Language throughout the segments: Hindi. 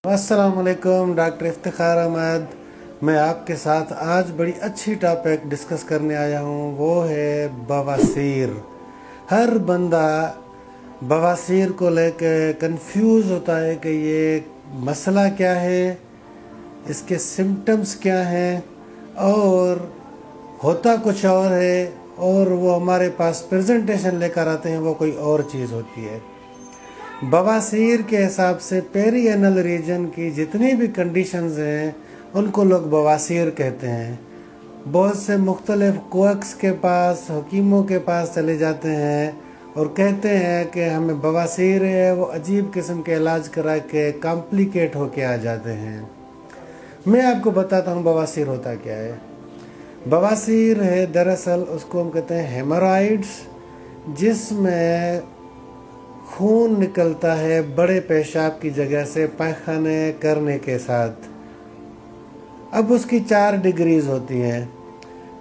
अस्सलाम वालेकुम, डॉक्टर इफ्तिखार अहमद। मैं आपके साथ आज बड़ी अच्छी टॉपिक डिस्कस करने आया हूँ, वो है बवासीर। हर बंदा बवासीर को लेकर कंफ्यूज होता है कि ये मसला क्या है, इसके सिम्टम्स क्या हैं, और होता कुछ और है और वो हमारे पास प्रेजेंटेशन लेकर आते हैं, वो कोई और चीज़ होती है। बवासीर के हिसाब से पेरिएनल रीजन की जितनी भी कंडीशंस हैं उनको लोग बवासीर कहते हैं। बहुत से मुख्तलिफ कोअक्स के पास, हकीमों के पास चले जाते हैं और कहते हैं कि हमें बवासीर है। वो अजीब किस्म के इलाज करा के कॉम्प्लिकेट होके आ जाते हैं। मैं आपको बताता हूँ बवासीर होता क्या है। बवासीर है दरअसल उसको हम कहते हैं हेमोरॉइड्स, जिसमें खून निकलता है बड़े पेशाब की जगह से पैखाने करने के साथ। अब उसकी 4 डिग्रीज होती हैं।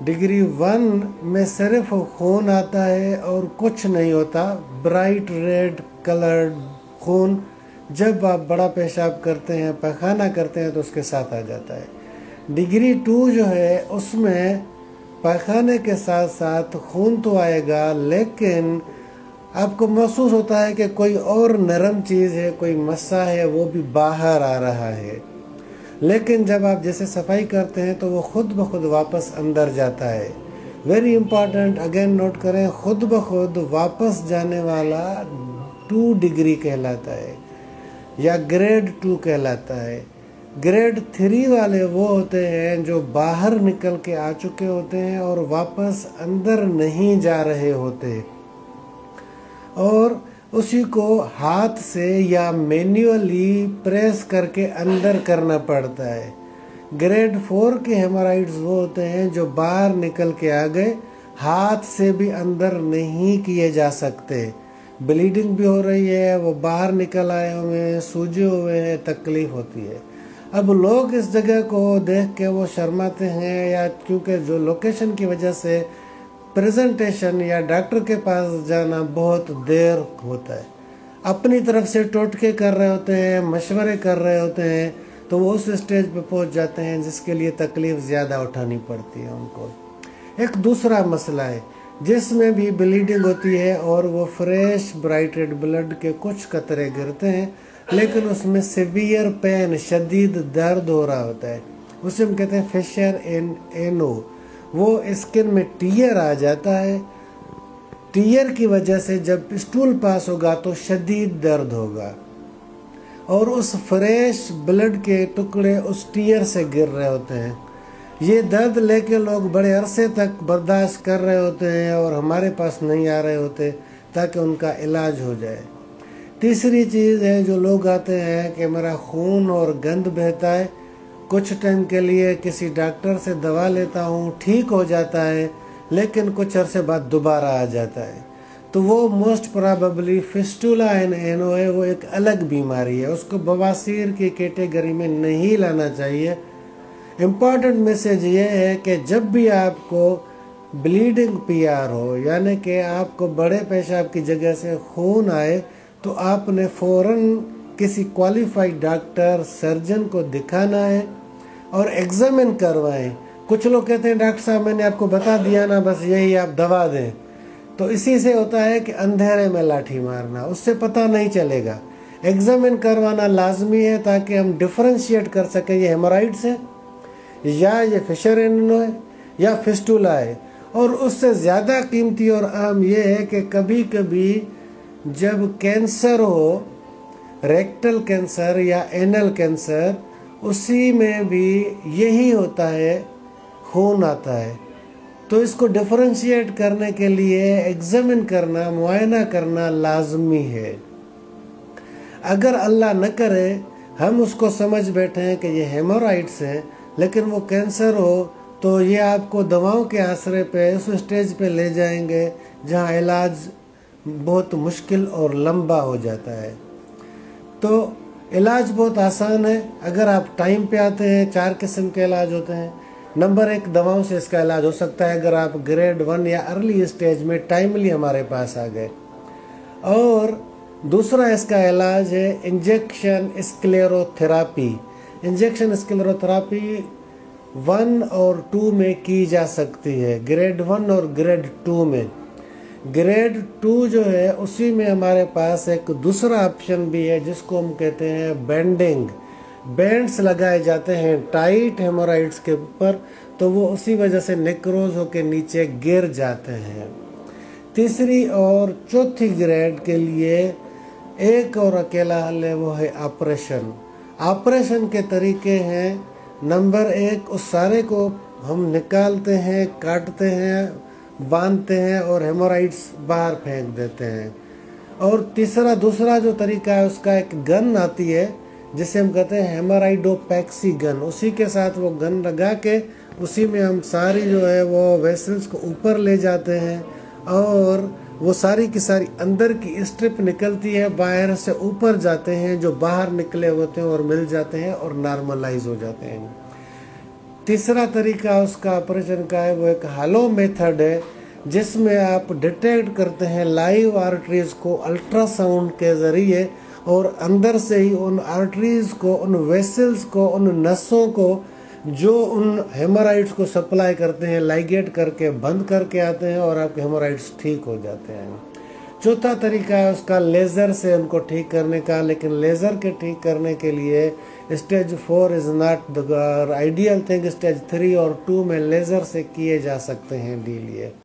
डिग्री 1 में सिर्फ खून आता है और कुछ नहीं होता, ब्राइट रेड कलर्ड खून। जब आप बड़ा पेशाब करते हैं, पैखाना करते हैं, तो उसके साथ आ जाता है। डिग्री 2 जो है उसमें पैखाने के साथ साथ खून तो आएगा, लेकिन आपको महसूस होता है कि कोई और नरम चीज़ है, कोई मस्सा है, वो भी बाहर आ रहा है। लेकिन जब आप जैसे सफाई करते हैं तो वो खुद ब खुद वापस अंदर जाता है। वेरी इंपॉर्टेंट, अगेन नोट करें, खुद ब खुद वापस जाने वाला 2 डिग्री कहलाता है या ग्रेड 2 कहलाता है। ग्रेड 3 वाले वो होते हैं जो बाहर निकल के आ चुके होते हैं और वापस अंदर नहीं जा रहे होते, और उसी को हाथ से या मैन्युअली प्रेस करके अंदर करना पड़ता है। ग्रेड 4 के हेमोरॉइड्स वो होते हैं जो बाहर निकल के आ गए, हाथ से भी अंदर नहीं किए जा सकते। ब्लीडिंग भी हो रही है, वो बाहर निकल आए हुए हैं, सूजे हुए हैं, तकलीफ होती है। अब लोग इस जगह को देख के वो शर्माते हैं, या क्योंकि जो लोकेशन की वजह से प्रेजेंटेशन या डॉक्टर के पास जाना बहुत देर होता है। अपनी तरफ से टोटके कर रहे होते हैं, मशवरे कर रहे होते हैं, तो वो उस स्टेज पे पहुंच जाते हैं जिसके लिए तकलीफ ज़्यादा उठानी पड़ती है उनको। एक दूसरा मसला है जिसमें भी ब्लीडिंग होती है और वो फ्रेश ब्राइट रेड ब्लड के कुछ कतरे गिरते हैं, लेकिन उसमें सिवियर पेन, शदीद दर्द हो रहा होता है। उसे हम कहते हैं फिशर इन एनो। वो स्किन में टीयर आ जाता है। टीयर की वजह से जब स्टूल पास होगा तो शदीद दर्द होगा, और उस फ्रेश ब्लड के टुकड़े उस टीयर से गिर रहे होते हैं। ये दर्द लेके लोग बड़े अरसे तक बर्दाश्त कर रहे होते हैं और हमारे पास नहीं आ रहे होते ताकि उनका इलाज हो जाए। तीसरी चीज़ है, जो लोग आते हैं कि मेरा खून और गंद बहता है, कुछ टाइम के लिए किसी डॉक्टर से दवा लेता हूँ, ठीक हो जाता है, लेकिन कुछ अरसे बाद दोबारा आ जाता है, तो वो मोस्ट प्रोबेबली फिस्टुला इन एनो है। वो एक अलग बीमारी है, उसको बवासीर की कैटेगरी में नहीं लाना चाहिए। इम्पॉर्टेंट मैसेज ये है कि जब भी आपको ब्लीडिंग पीआर हो, यानी कि आपको बड़े पेशाब की जगह से खून आए, तो आपने फ़ौरन किसी क्वालिफाइड डॉक्टर, सर्जन को दिखाना है और एग्जामिन करवाएं। कुछ लोग कहते हैं डॉक्टर साहब मैंने आपको बता दिया ना, बस यही आप दवा दें। तो इसी से होता है कि अंधेरे में लाठी मारना, उससे पता नहीं चलेगा। एग्जामिन करवाना लाजमी है ताकि हम डिफरेंशिएट कर सकें ये हेमोरॉइड्स है या ये फिशर एनो है या फिस्टुला है। और उससे ज़्यादा कीमती और अहम ये है कि कभी कभी जब कैंसर हो, रेक्टल कैंसर या एनल कैंसर, उसी में भी यही होता है, खून आता है। तो इसको डिफरेंशिएट करने के लिए एग्जामिन करना, मुआयना करना लाजमी है। अगर अल्लाह न करे हम उसको समझ बैठे हैं कि ये हेमोरॉइड्स हैं, लेकिन वो कैंसर हो, तो ये आपको दवाओं के आसरे पे उस स्टेज पे ले जाएंगे जहाँ इलाज बहुत मुश्किल और लंबा हो जाता है। तो इलाज बहुत आसान है अगर आप टाइम पे आते हैं। 4 किस्म के इलाज होते हैं। नंबर 1, दवाओं से इसका इलाज हो सकता है अगर आप ग्रेड 1 या अर्ली स्टेज में टाइमली हमारे पास आ गए। और दूसरा इसका इलाज है इंजेक्शन स्क्लेरोथेरापी। इंजेक्शन स्क्लेरोथेरापी 1 और 2 में की जा सकती है, ग्रेड 1 और ग्रेड 2 में। ग्रेड 2 जो है उसी में हमारे पास एक दूसरा ऑप्शन भी है जिसको हम कहते हैं बेंडिंग। बैंड्स लगाए जाते हैं टाइट हेमोराइड्स के ऊपर, तो वो उसी वजह से नेक्रोज होकर नीचे गिर जाते हैं। तीसरी और चौथी ग्रेड के लिए एक और अकेला हल है, वो है ऑपरेशन। ऑपरेशन के तरीके हैं, नंबर 1, उस सारे को हम निकालते हैं, काटते हैं, बांधते हैं और हेमोराइड्स बाहर फेंक देते हैं। और दूसरा जो तरीका है उसका एक गन आती है जिसे हम कहते हैं हेमोराइडोपैक्सी गन। उसी के साथ वो गन लगा के उसी में हम सारी जो है वो वेसल्स को ऊपर ले जाते हैं और वो सारी की सारी अंदर की स्ट्रिप निकलती है, बाहर से ऊपर जाते हैं, जो बाहर निकले होते हैं और मिल जाते हैं और नॉर्मलाइज हो जाते हैं। तीसरा तरीका उसका ऑपरेशन का है, वो एक हालो मेथड है जिसमें आप डिटेक्ट करते हैं लाइव आर्टरीज को अल्ट्रासाउंड के ज़रिए और अंदर से ही उन आर्टरीज को, उन वेसल्स को, उन नसों को जो उन हेमोराइड्स को सप्लाई करते हैं लाइगेट करके बंद करके आते हैं और आपके हेमोराइड्स ठीक हो जाते हैं। चौथा तरीका है उसका लेज़र से उनको ठीक करने का, लेकिन लेज़र के ठीक करने के लिए stage 4 is not the ideal thing. Stage 3 और 2 में लेज़र से किए जा सकते हैं डील ये।